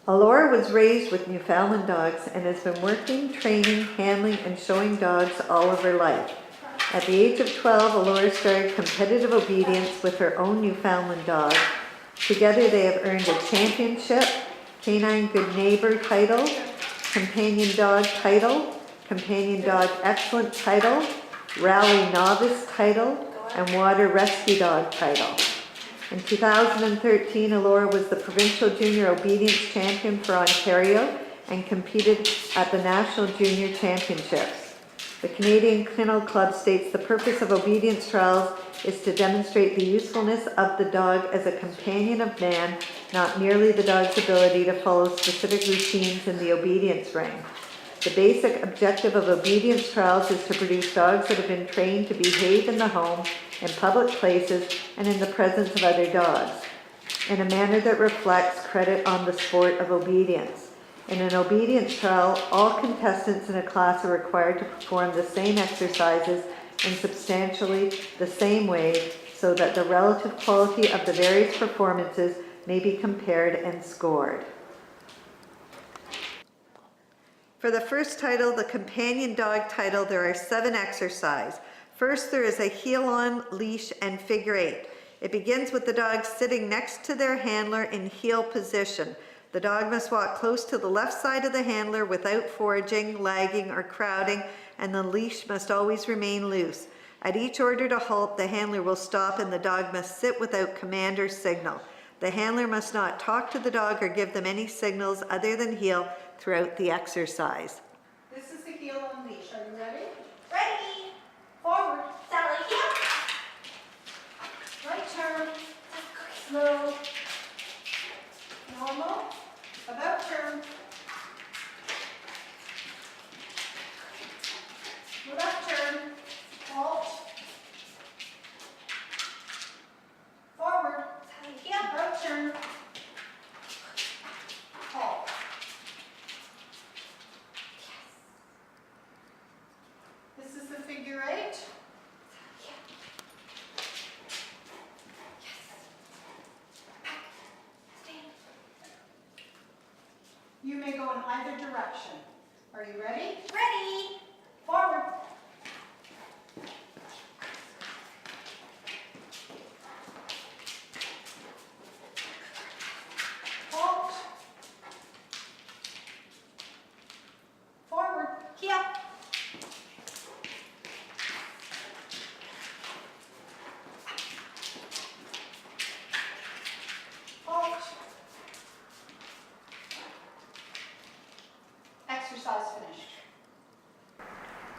Allura was raised with Newfoundland dogs and has been working, training, handling, and showing dogs all of her life. At the age of 12, Allura started competitive obedience with her own Newfoundland dog. Together they have earned a championship, Canine Good Neighbor title, Companion Dog title, Companion Dog Excellent title, Rally Novice title, and Water Rescue Dog title. In 2013, Allura was the Provincial Junior Obedience Champion for Ontario and competed at the National Junior Championships. The Canadian Kennel Club states the purpose of obedience trials is to demonstrate the usefulness of the dog as a companion of man, not merely the dog's ability to follow specific routines in the obedience ring. The basic objective of obedience trials is to produce dogs that have been trained to behave in the home, in public places, and in the presence of other dogs, in a manner that reflects credit on the sport of obedience. In an obedience trial, all contestants in a class are required to perform the same exercises in substantially the same way so that the relative quality of the various performances may be compared and scored. For the first title, the companion dog title, there are 7 exercises. First, there is a heel on, leash, and figure 8. It begins with the dog sitting next to their handler in heel position. The dog must walk close to the left side of the handler without foraging, lagging, or crowding, and the leash must always remain loose. At each order to halt, the handler will stop and the dog must sit without command or signal. The handler must not talk to the dog or give them any signals other than heel throughout the exercise. This is the heel on leash. Are you ready? Ready. Forward. Sally, heel. Right turn. Slow. Normal. About turn. Left turn. Halt. Forward. Sally, heel. About turn. Halt. This is the figure 8. You may go in either direction. Are you ready? Ready. Forward. Halt. Forward. Heel. Halt. Exercise finished.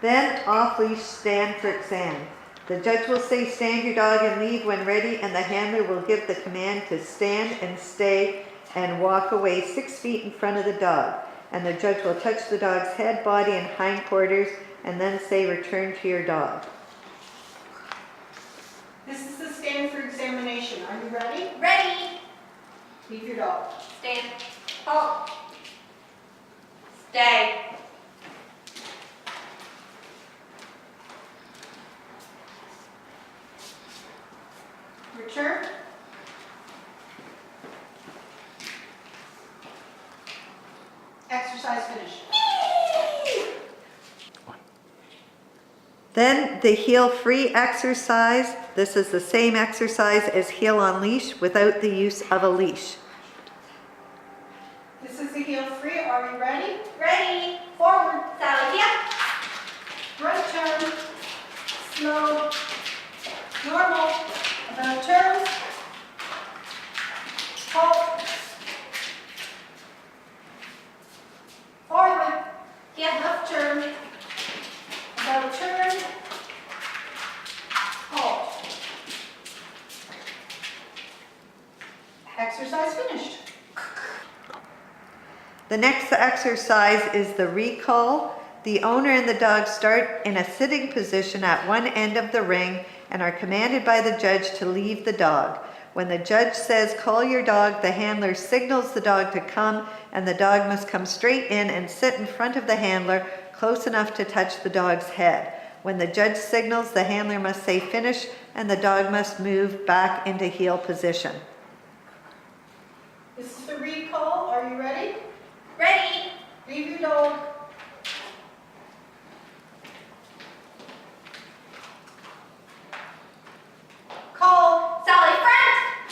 Then off-leash stand for exam. The judge will say stand your dog and leave when ready, and the handler will give the command to stand and stay and walk away 6 feet in front of the dog. And the judge will touch the dog's head, body, and hindquarters and then say return to your dog. This is the stand for examination. Are you ready? Ready. Leave your dog. Stand. Halt. Stay. Return. Exercise finished. Then the heel-free exercise. This is the same exercise as heel on leash without the use of a leash. This is the heel free. Are you ready? Ready. Forward. Sally, heel. Right turn. Slow. Normal. About turn. Halt. Forward. Heel. Left turn. About turn. Halt. Exercise finished. The next exercise is the recall. The owner and the dog start in a sitting position at one end of the ring and are commanded by the judge to leave the dog. When the judge says, call your dog, the handler signals the dog to come, and the dog must come straight in and sit in front of the handler, close enough to touch the dog's head. When the judge signals, the handler must say finish, and the dog must move back into heel position. This is the recall. Are you ready? Ready. Leave your dog. Call. Sally front.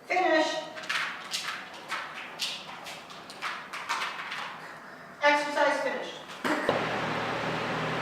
Finish. Exercise finished.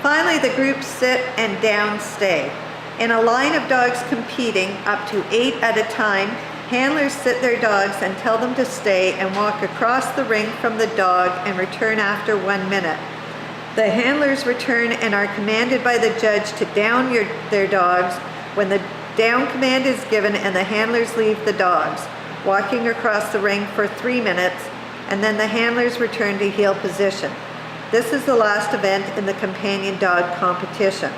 Finally, the groups sit and down stay. In a line of dogs competing, up to 8 at a time, handlers sit their dogs and tell them to stay and walk across the ring from the dog and return after 1 minute. The handlers return and are commanded by the judge to down their dogs when the down command is given, and the handlers leave the dogs, walking across the ring for 3 minutes, and then the handlers return to heel position. This is the last event in the companion dog competition.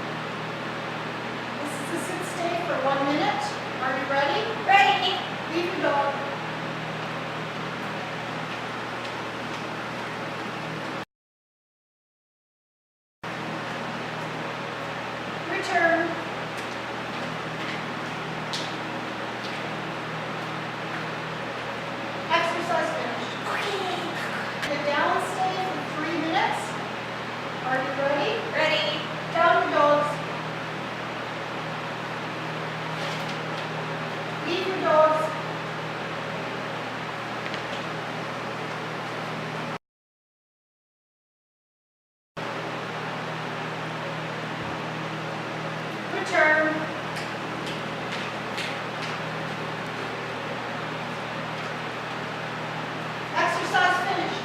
This is a sit stay for 1 minute. Are you ready? Ready. Leave your dog. Return. Exercise finished. The down stay for 3 minutes. Are you ready? Ready. Down your dogs. Leave your dogs. Return. Exercise finished.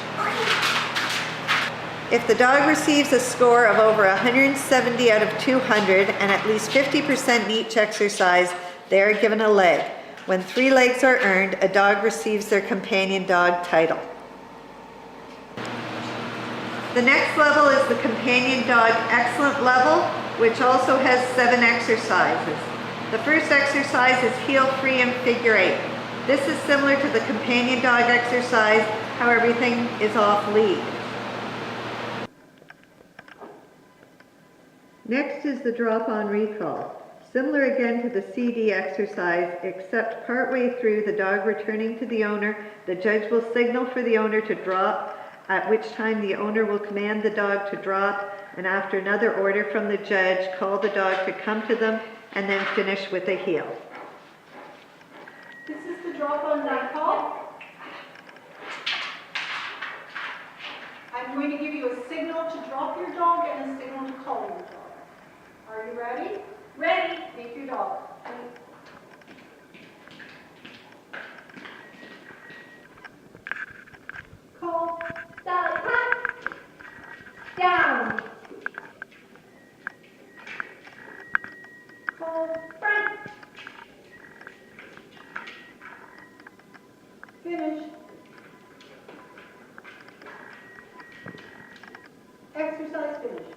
If the dog receives a score of over 170 out of 200 and at least 50% in each exercise, they are given a leg. When 3 legs are earned, a dog receives their companion dog title. The next level is the companion dog excellent level, which also has 7 exercises. The first exercise is heel free and figure 8. This is similar to the companion dog exercise, how everything is off lead. Next is the drop-on recall. Similar again to the CD exercise, except partway through the dog returning to the owner, the judge will signal for the owner to drop, at which time the owner will command the dog to drop, and after another order from the judge, call the dog to come to them, and then finish with a heel. This is the drop on recall. I'm going to give you a signal to drop your dog and a signal to call your dog. Are you ready? Ready. Leave your dog. Call. Sally front. Down. Call. Front. Finish. Exercise finished.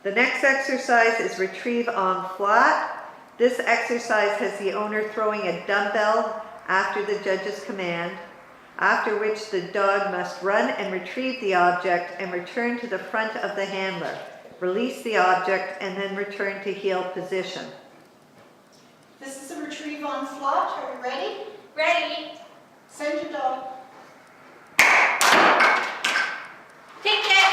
The next exercise is retrieve on flat. This exercise has the owner throwing a dumbbell after the judge's command, after which the dog must run and retrieve the object and return to the front of the handler, release the object, and then return to heel position. This is a retrieve on flat. Are you ready? Ready. Send your dog. Take it.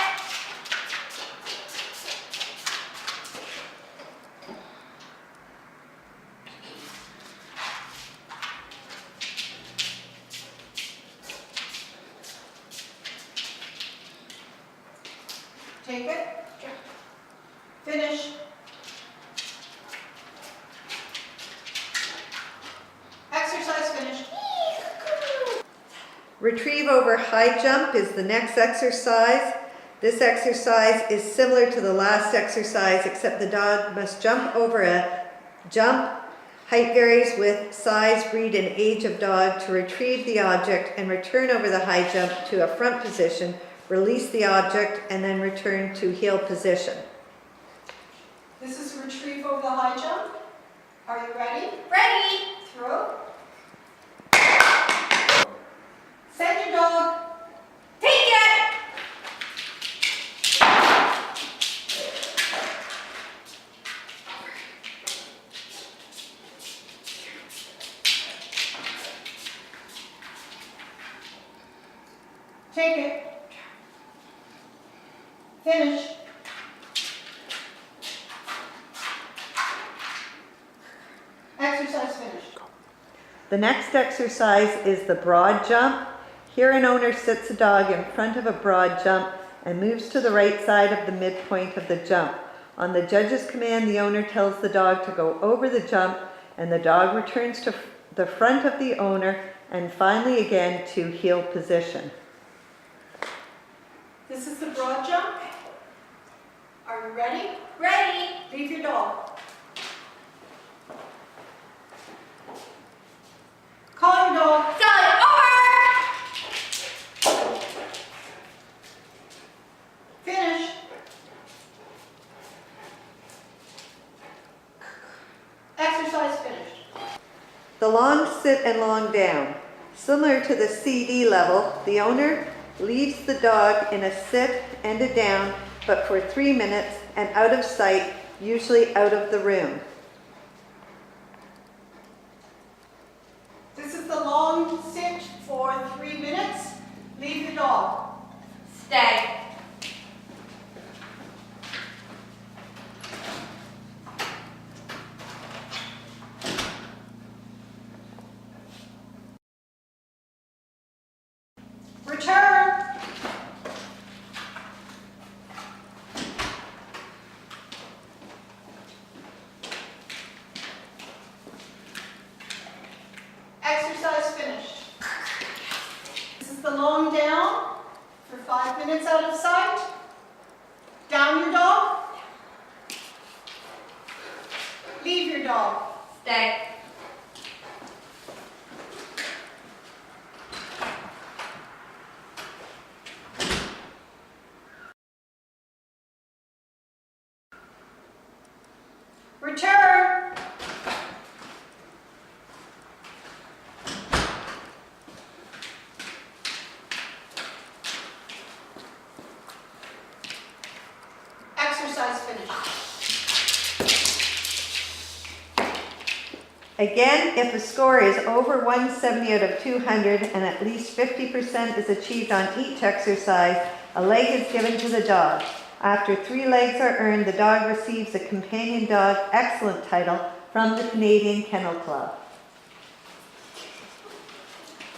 Take it. Finish. Exercise finished. Retrieve over high jump is the next exercise. This exercise is similar to the last exercise, except the dog must jump over a jump. Height varies with size, breed, and age of dog to retrieve the object and return over the high jump to a front position, release the object, and then return to heel position. This is retrieve over the high jump. Are you ready? Ready. Throw. Send your dog. Take it. Take it. Finish. Exercise finished. The next exercise is the broad jump. Here an owner sits a dog in front of a broad jump and moves to the right side of the midpoint of the jump. On the judge's command, the owner tells the dog to go over the jump, and the dog returns to the front of the owner and finally again to heel position. This is the broad jump. Are you ready? Ready. Leave your dog. Call your dog. Sally, over. Finish. Exercise finished. The long sit and long down. Similar to the CD level, the owner leaves the dog in a sit and a down, but for 3 minutes and out of sight, usually out of the room. This is the long sit for 3 minutes. Leave your dog. Stay. Return. Exercise finished. This is the long down for 5 minutes out of sight. Down your dog. Leave your dog. Stay. Return. Exercise finished. Again, if a score is over 170 out of 200 and at least 50% is achieved on each exercise, a leg is given to the dog. After 3 legs are earned, the dog receives a Companion Dog Excellent title from the Canadian Kennel Club.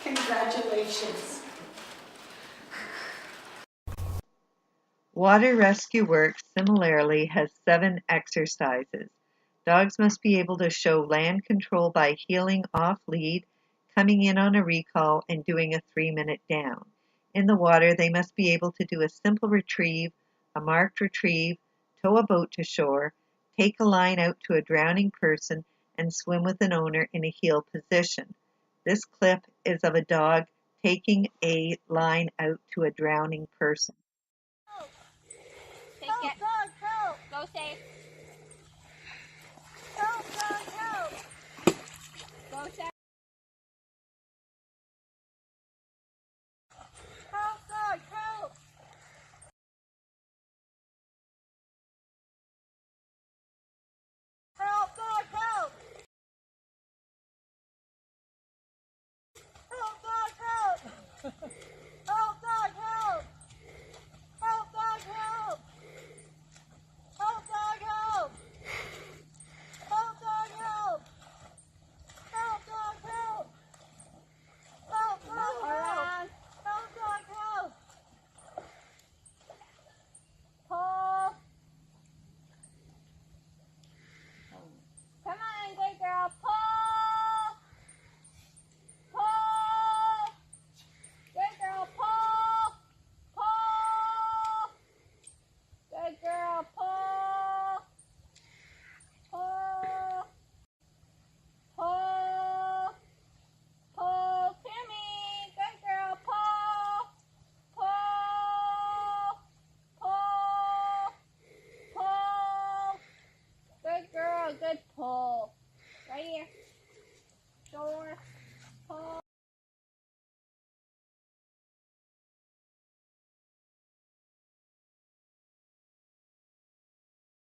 Congratulations. Water Rescue Works similarly has 7 exercises. Dogs must be able to show land control by heeling off lead, coming in on a recall, and doing a 3-minute down. In the water, they must be able to do a simple retrieve, a marked retrieve, tow a boat to shore, take a line out to a drowning person, and swim with an owner in a heel position. This clip is of a dog taking a line out to a drowning person. Take it.